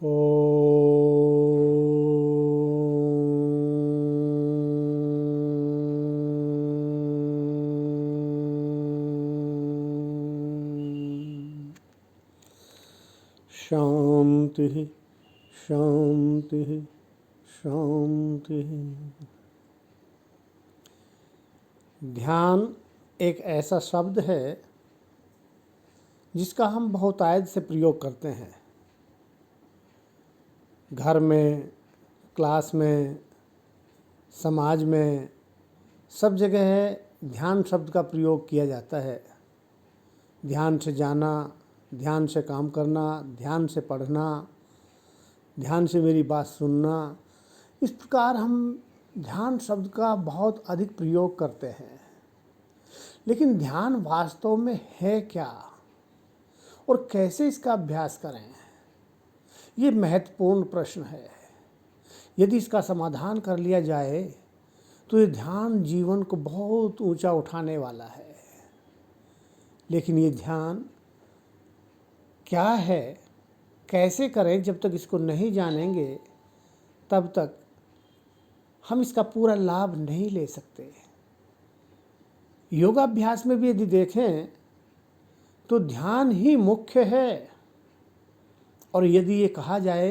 ओ शांति शांति शांति। ध्यान एक ऐसा शब्द है जिसका हम बहुतायत से प्रयोग करते हैं। घर में, क्लास में, समाज में, सब जगह ध्यान शब्द का प्रयोग किया जाता है। ध्यान से जाना, ध्यान से काम करना, ध्यान से पढ़ना, ध्यान से मेरी बात सुनना, इस प्रकार हम ध्यान शब्द का बहुत अधिक प्रयोग करते हैं। लेकिन ध्यान वास्तव में है क्या और कैसे इसका अभ्यास करें, ये महत्वपूर्ण प्रश्न है। यदि इसका समाधान कर लिया जाए तो ये ध्यान जीवन को बहुत ऊंचा उठाने वाला है। लेकिन ये ध्यान क्या है, कैसे करें, जब तक इसको नहीं जानेंगे तब तक हम इसका पूरा लाभ नहीं ले सकते। योगाभ्यास में भी यदि देखें तो ध्यान ही मुख्य है। और यदि ये कहा जाए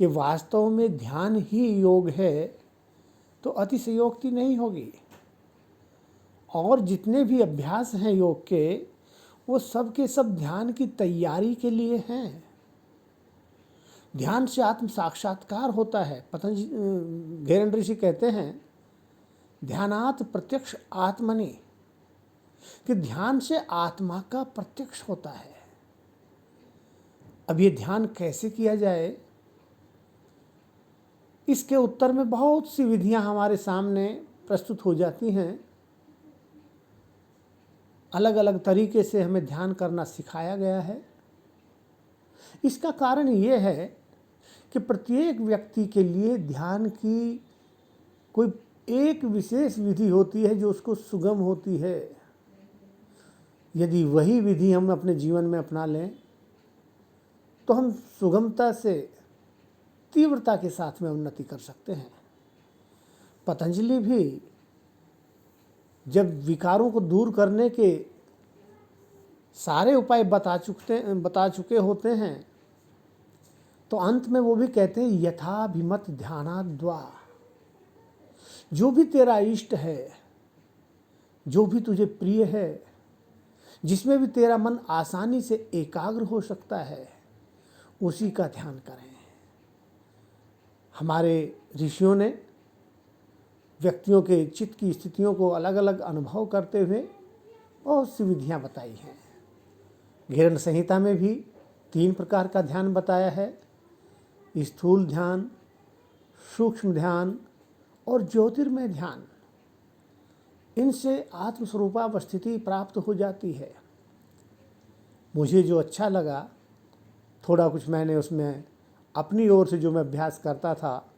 कि वास्तव में ध्यान ही योग है तो अतिशयोक्ति नहीं होगी। और जितने भी अभ्यास हैं योग के, वो सब के सब ध्यान की तैयारी के लिए हैं। ध्यान से आत्म साक्षात्कार होता है। पतंजलि घेरन ऋषि कहते हैं, ध्यानात् प्रत्यक्ष आत्मनि, कि ध्यान से आत्मा का प्रत्यक्ष होता है। अब ये ध्यान कैसे किया जाए, इसके उत्तर में बहुत सी विधियां हमारे सामने प्रस्तुत हो जाती हैं। अलग अलग तरीके से हमें ध्यान करना सिखाया गया है। इसका कारण ये है कि प्रत्येक व्यक्ति के लिए ध्यान की कोई एक विशेष विधि होती है जो उसको सुगम होती है। यदि वही विधि हम अपने जीवन में अपना लें तो हम सुगमता से, तीव्रता के साथ में उन्नति कर सकते हैं। पतंजलि भी जब विकारों को दूर करने के सारे उपाय बता चुके होते हैं तो अंत में वो भी कहते हैं, यथाभिमत ध्यानाद्वा, जो भी तेरा इष्ट है, जो भी तुझे प्रिय है, जिसमें भी तेरा मन आसानी से एकाग्र हो सकता है, उसी का ध्यान करें। हमारे ऋषियों ने व्यक्तियों के चित्त की स्थितियों को अलग अलग अनुभव करते हुए बहुत सी विधियाँ बताई हैं। घेरन संहिता में भी 3 प्रकार का ध्यान बताया है, स्थूल ध्यान, सूक्ष्म ध्यान और ज्योतिर्मय ध्यान। इनसे आत्मस्वरूपावस्थिति प्राप्त हो जाती है। मुझे जो अच्छा लगा, थोड़ा कुछ मैंने उसमें अपनी ओर से जो मैं अभ्यास करता था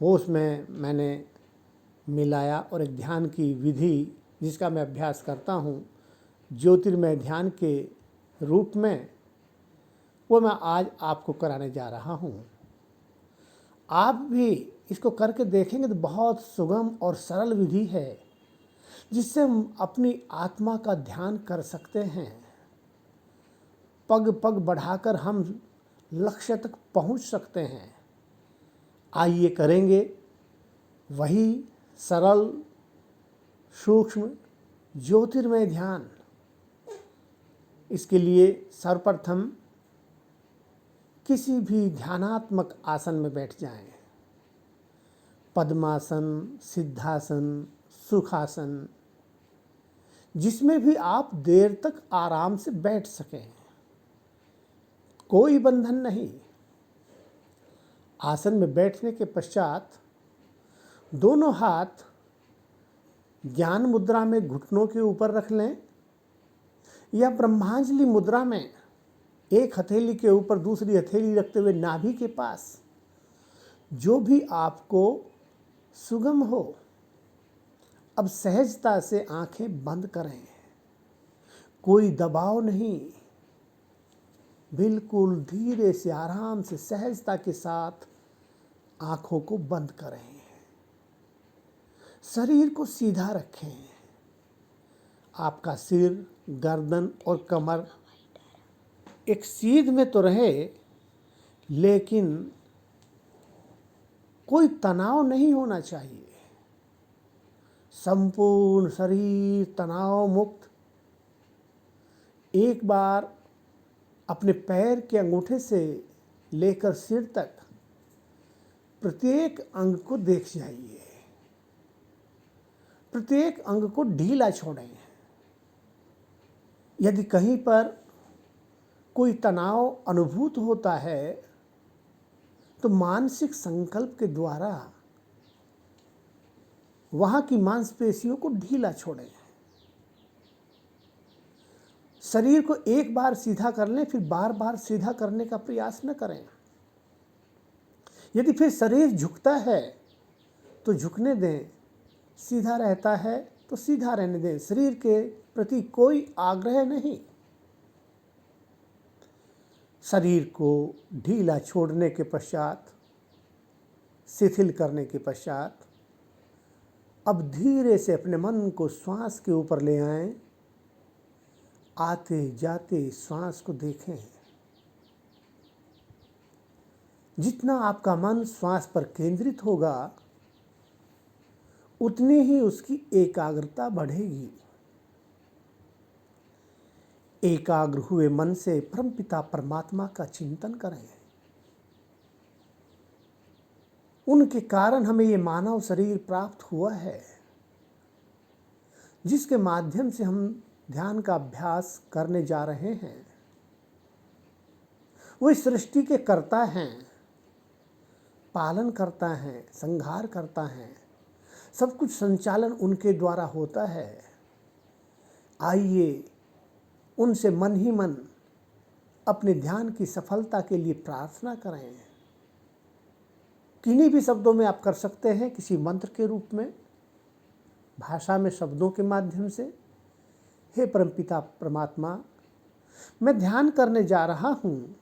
वो उसमें मैंने मिलाया और एक ध्यान की विधि जिसका मैं अभ्यास करता हूँ ज्योतिर्मय ध्यान के रूप में, वो मैं आज आपको कराने जा रहा हूँ। आप भी इसको करके देखेंगे तो बहुत सुगम और सरल विधि है जिससे हम अपनी आत्मा का ध्यान कर सकते हैं। पग पग बढ़ाकर हम लक्ष्य तक पहुंच सकते हैं। आइए करेंगे वही सरल सूक्ष्म ज्योतिर्मय ध्यान। इसके लिए सर्वप्रथम किसी भी ध्यानात्मक आसन में बैठ जाएं। पद्मासन, सिद्धासन, सुखासन, जिसमें भी आप देर तक आराम से बैठ सकें, कोई बंधन नहीं। आसन में बैठने के पश्चात दोनों हाथ ज्ञान मुद्रा में घुटनों के ऊपर रख लें या ब्रह्मांजलि मुद्रा में एक हथेली के ऊपर दूसरी हथेली रखते हुए नाभि के पास, जो भी आपको सुगम हो। अब सहजता से आंखें बंद करें, कोई दबाव नहीं। बिल्कुल धीरे से, आराम से, सहजता के साथ आंखों को बंद करें। शरीर को सीधा रखें। आपका सिर, गर्दन और कमर एक सीध में तो रहे, लेकिन कोई तनाव नहीं होना चाहिए। संपूर्ण शरीर तनाव मुक्त। एक बार अपने पैर के अंगूठे से लेकर सिर तक प्रत्येक अंग को देख जाइए। प्रत्येक अंग को ढीला छोड़ें। यदि कहीं पर कोई तनाव अनुभूत होता है तो मानसिक संकल्प के द्वारा वहां की मांसपेशियों को ढीला छोड़ें। शरीर को एक बार सीधा कर लें, फिर बार बार सीधा करने का प्रयास न करें। यदि फिर शरीर झुकता है तो झुकने दें, सीधा रहता है तो सीधा रहने दें। शरीर के प्रति कोई आग्रह नहीं। शरीर को ढीला छोड़ने के पश्चात, शिथिल करने के पश्चात, अब धीरे से अपने मन को श्वास के ऊपर ले आएं। आते जाते श्वास को देखें। जितना आपका मन श्वास पर केंद्रित होगा, उतनी ही उसकी एकाग्रता बढ़ेगी। एकाग्र हुए मन से परमपिता परमात्मा का चिंतन करें। उनके कारण हमें ये मानव शरीर प्राप्त हुआ है, जिसके माध्यम से हम ध्यान का अभ्यास करने जा रहे हैं। वो इस सृष्टि के कर्ता हैं, पालन करता है, संहार करता है। सब कुछ संचालन उनके द्वारा होता है। आइए उनसे मन ही मन अपने ध्यान की सफलता के लिए प्रार्थना करें। किन्हीं भी शब्दों में आप कर सकते हैं, किसी मंत्र के रूप में, भाषा में, शब्दों के माध्यम से। हे परमपिता परमात्मा, मैं ध्यान करने जा रहा हूँ,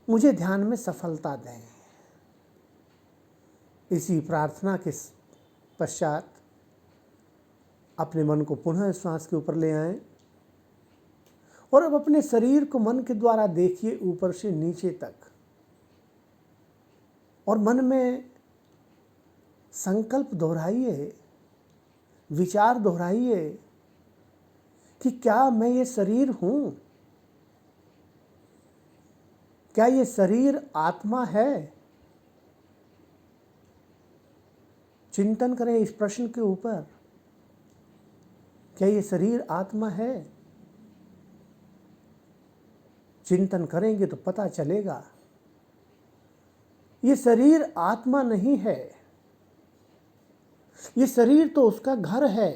मुझे ध्यान में सफलता दें। इसी प्रार्थना के पश्चात अपने मन को पुनः श्वास के ऊपर ले आएं और अब अपने शरीर को मन के द्वारा देखिए, ऊपर से नीचे तक, और मन में संकल्प दोहराइए, विचार दोहराइए कि क्या मैं ये शरीर हूँ? क्या ये शरीर आत्मा है? चिंतन करें इस प्रश्न के ऊपर। क्या ये शरीर आत्मा है? चिंतन करेंगे तो पता चलेगा। ये शरीर आत्मा नहीं है। ये शरीर तो उसका घर है,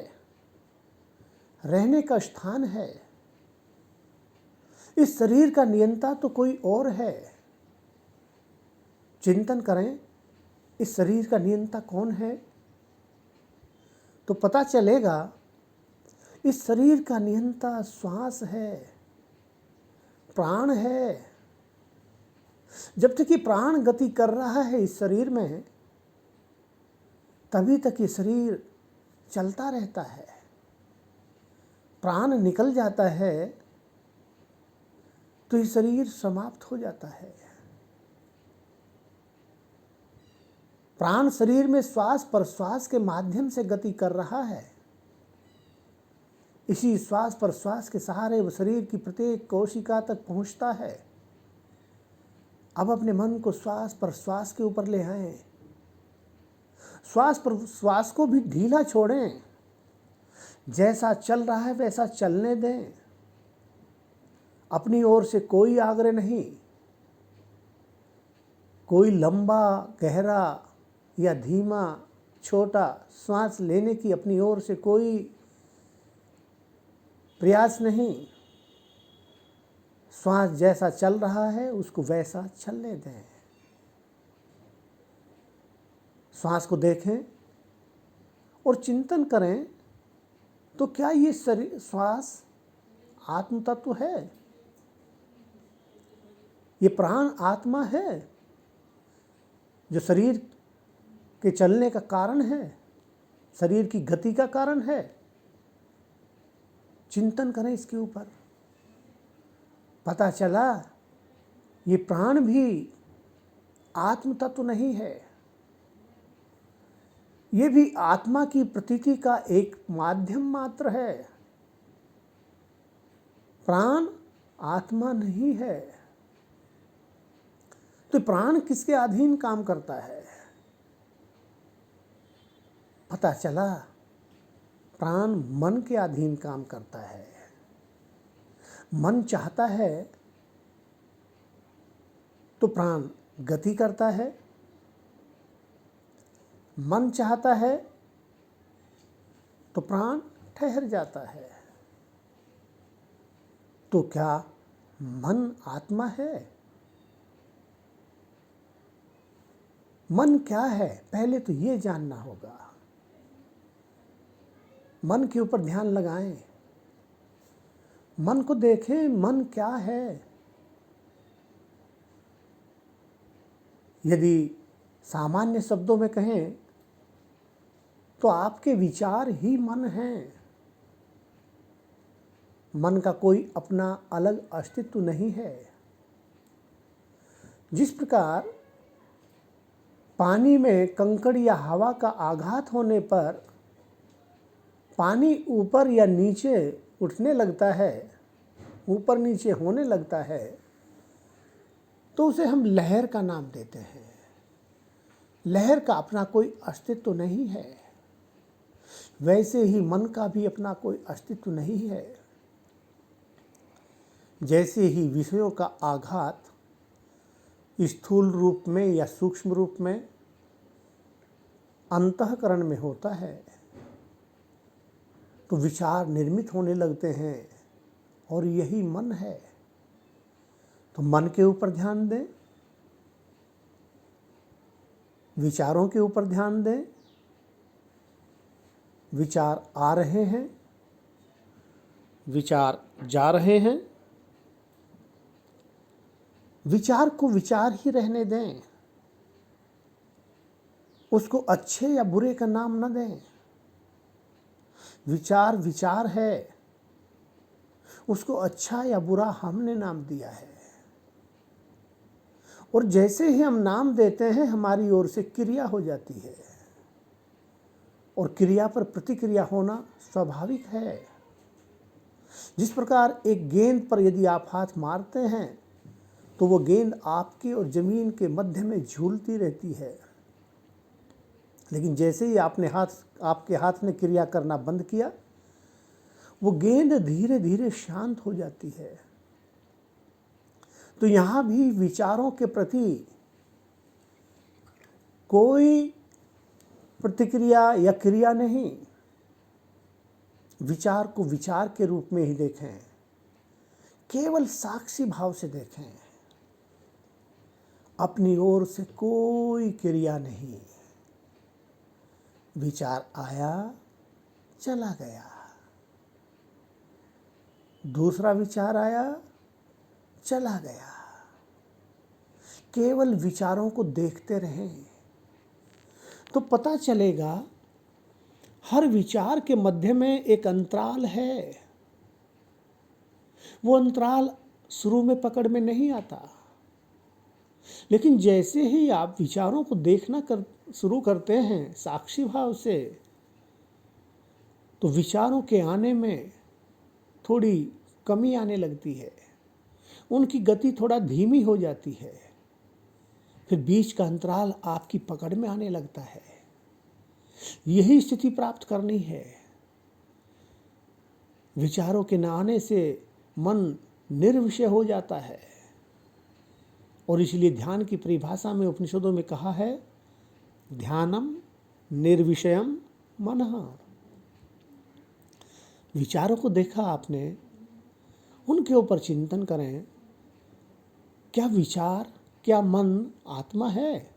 रहने का स्थान है। इस शरीर का नियंता तो कोई और है। चिंतन करें, इस शरीर का नियंता कौन है? तो पता चलेगा इस शरीर का नियंता श्वास है, प्राण है। जब तक ये प्राण गति कर रहा है इस शरीर में, तभी तक ये शरीर चलता रहता है। प्राण निकल जाता है तो ये शरीर समाप्त हो जाता है। प्राण शरीर में श्वास प्रश्वास के माध्यम से गति कर रहा है। इसी श्वास प्रश्वास के सहारे वो शरीर की प्रत्येक कोशिका तक पहुंचता है। अब अपने मन को श्वास प्रश्वास के ऊपर ले आएं। श्वास प्रश्वास को भी ढीला छोड़ें। जैसा चल रहा है वैसा चलने दें। अपनी ओर से कोई आग्रह नहीं। कोई लंबा, गहरा या धीमा, छोटा श्वास लेने की अपनी ओर से कोई प्रयास नहीं। श्वास जैसा चल रहा है उसको वैसा चलने दें। श्वास को देखें और चिंतन करें, तो क्या ये शरीर श्वास आत्म तत्व है? ये प्राण आत्मा है जो शरीर के चलने का कारण है, शरीर की गति का कारण है। चिंतन करें इसके ऊपर, पता चला ये प्राण भी आत्म तत्व नहीं है, ये भी आत्मा की प्रतीति का एक माध्यम मात्र है। प्राण आत्मा नहीं है। तो प्राण किसके अधीन काम करता है? पता चला प्राण मन के अधीन काम करता है। मन चाहता है तो प्राण गति करता है, मन चाहता है तो प्राण ठहर जाता है। तो क्या मन आत्मा है? मन क्या है पहले तो ये जानना होगा। मन के ऊपर ध्यान लगाएं, मन को देखें, मन क्या है। यदि सामान्य शब्दों में कहें तो आपके विचार ही मन हैं। मन का कोई अपना अलग अस्तित्व नहीं है। जिस प्रकार पानी में कंकड़ या हवा का आघात होने पर पानी ऊपर या नीचे उठने लगता है, ऊपर नीचे होने लगता है, तो उसे हम लहर का नाम देते हैं। लहर का अपना कोई अस्तित्व नहीं है। वैसे ही मन का भी अपना कोई अस्तित्व नहीं है। जैसे ही विषयों का आघात स्थूल रूप में या सूक्ष्म रूप में अंतःकरण में होता है तो विचार निर्मित होने लगते हैं और यही मन है। तो मन के ऊपर ध्यान दें, विचारों के ऊपर ध्यान दें। विचार आ रहे हैं, विचार जा रहे हैं, विचार को विचार ही रहने दें। उसको अच्छे या बुरे का नाम न दें। विचार विचार है, उसको अच्छा या बुरा हमने नाम दिया है। और जैसे ही हम नाम देते हैं हमारी ओर से क्रिया हो जाती है और क्रिया पर प्रतिक्रिया होना स्वाभाविक है। जिस प्रकार एक गेंद पर यदि आप हाथ मारते हैं तो वो गेंद आपके और जमीन के मध्य में झूलती रहती है, लेकिन जैसे ही आपके हाथ ने क्रिया करना बंद किया वो गेंद धीरे धीरे शांत हो जाती है। तो यहाँ भी विचारों के प्रति कोई प्रतिक्रिया या क्रिया नहीं। विचार को विचार के रूप में ही देखें, केवल साक्षी भाव से देखें। अपनी ओर से कोई क्रिया नहीं। विचार आया, चला गया, दूसरा विचार आया, चला गया। केवल विचारों को देखते रहें तो पता चलेगा हर विचार के मध्य में एक अंतराल है। वो अंतराल शुरू में पकड़ में नहीं आता, लेकिन जैसे ही आप विचारों को देखना शुरू करते हैं साक्षी भाव से, तो विचारों के आने में थोड़ी कमी आने लगती है, उनकी गति थोड़ा धीमी हो जाती है, फिर बीच का अंतराल आपकी पकड़ में आने लगता है। यही स्थिति प्राप्त करनी है। विचारों के न आने से मन निर्विषय हो जाता है और इसलिए ध्यान की परिभाषा में उपनिषदों में कहा है ध्यानम निर्विषयम मनः। विचारों को देखा आपने, उनके ऊपर चिंतन करें। क्या विचार, क्या मन आत्मा है?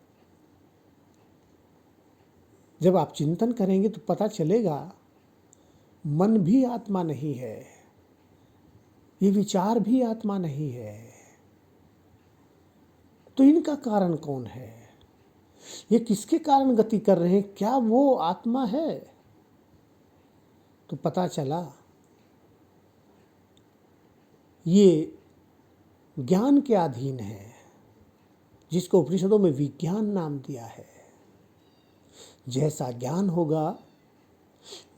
जब आप चिंतन करेंगे तो पता चलेगा मन भी आत्मा नहीं है, ये विचार भी आत्मा नहीं है। तो इनका कारण कौन है? ये किसके कारण गति कर रहे हैं? क्या वो आत्मा है? तो पता चला ये ज्ञान के अधीन है, जिसको उपनिषदों में विज्ञान नाम दिया है। जैसा ज्ञान होगा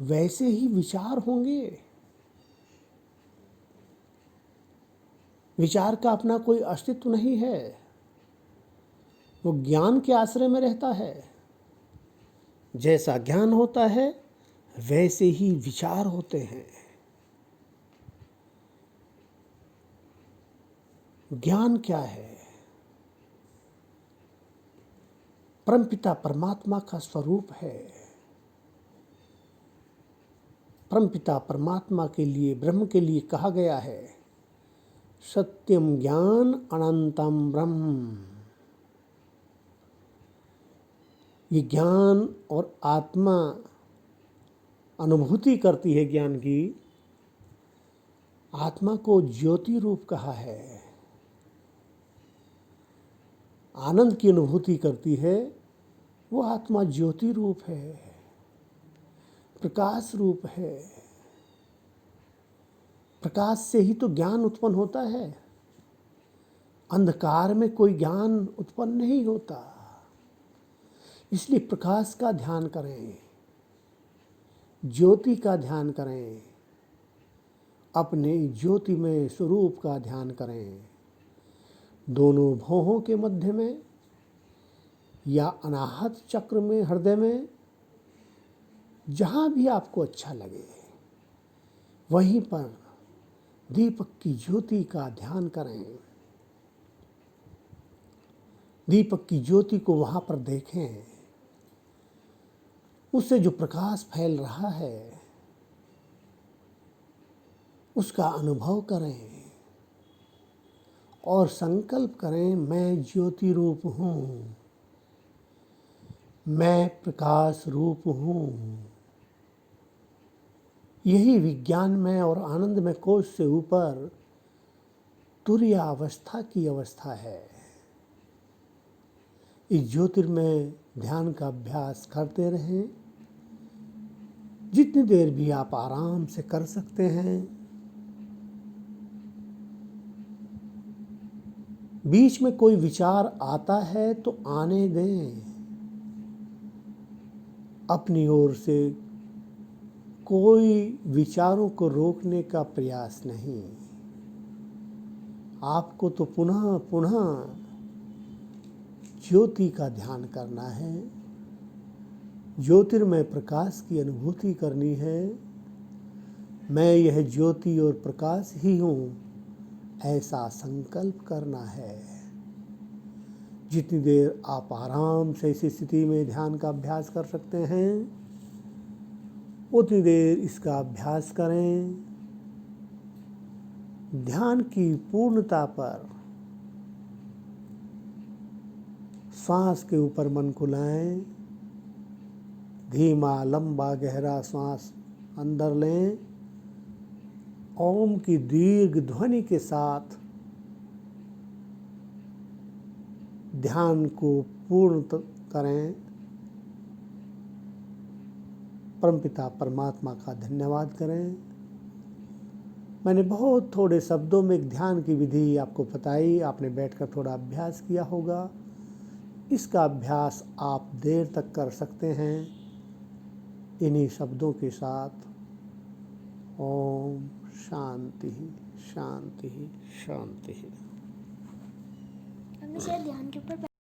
वैसे ही विचार होंगे। विचार का अपना कोई अस्तित्व नहीं है, वो ज्ञान के आश्रय में रहता है। जैसा ज्ञान होता है वैसे ही विचार होते हैं। ज्ञान क्या है? परमपिता परमात्मा का स्वरूप है। परमपिता परमात्मा के लिए, ब्रह्म के लिए कहा गया है, सत्यम ज्ञान अनंतम ब्रह्म। ये ज्ञान और आत्मा अनुभूति करती है ज्ञान की। आत्मा को ज्योति रूप कहा है। आनंद की अनुभूति करती है, वो आत्मा ज्योति रूप है, प्रकाश रूप है। प्रकाश से ही तो ज्ञान उत्पन्न होता है। अंधकार में कोई ज्ञान उत्पन्न नहीं होता। इसलिए प्रकाश का ध्यान करें, ज्योति का ध्यान करें, अपने ज्योतिमय स्वरूप का ध्यान करें। दोनों भौहों के मध्य में या अनाहत चक्र में, हृदय में, जहाँ भी आपको अच्छा लगे वहीं पर दीपक की ज्योति का ध्यान करें। दीपक की ज्योति को वहाँ पर देखें। उससे जो प्रकाश फैल रहा है उसका अनुभव करें और संकल्प करें, मैं ज्योति रूप हूँ, मैं प्रकाश रूप हूँ। यही विज्ञानमय और आनंदमय कोश से ऊपर तुरीय अवस्था की अवस्था है। इस ज्योतिर्मय ध्यान का अभ्यास करते रहें, जितनी देर भी आप आराम से कर सकते हैं। बीच में कोई विचार आता है तो आने दें। अपनी ओर से कोई विचारों को रोकने का प्रयास नहीं। आपको तो पुनः पुनः ज्योति का ध्यान करना है, ज्योतिर्मय प्रकाश की अनुभूति करनी है। मैं यह ज्योति और प्रकाश ही हूँ, ऐसा संकल्प करना है। जितनी देर आप आराम से इस स्थिति में ध्यान का अभ्यास कर सकते हैं उतनी देर इसका अभ्यास करें। ध्यान की पूर्णता पर श्वास के ऊपर मन को लाएं। धीमा लंबा गहरा श्वास अंदर लें। ओम की दीर्घ ध्वनि के साथ ध्यान को पूर्ण करें। परमपिता परमात्मा का धन्यवाद करें। मैंने बहुत थोड़े शब्दों में एक ध्यान की विधि आपको बताई। आपने बैठकर थोड़ा अभ्यास किया होगा। इसका अभ्यास आप देर तक कर सकते हैं इन्हीं शब्दों के साथ। ओम शांति शांति शांति। हमें शायद ध्यान के ऊपर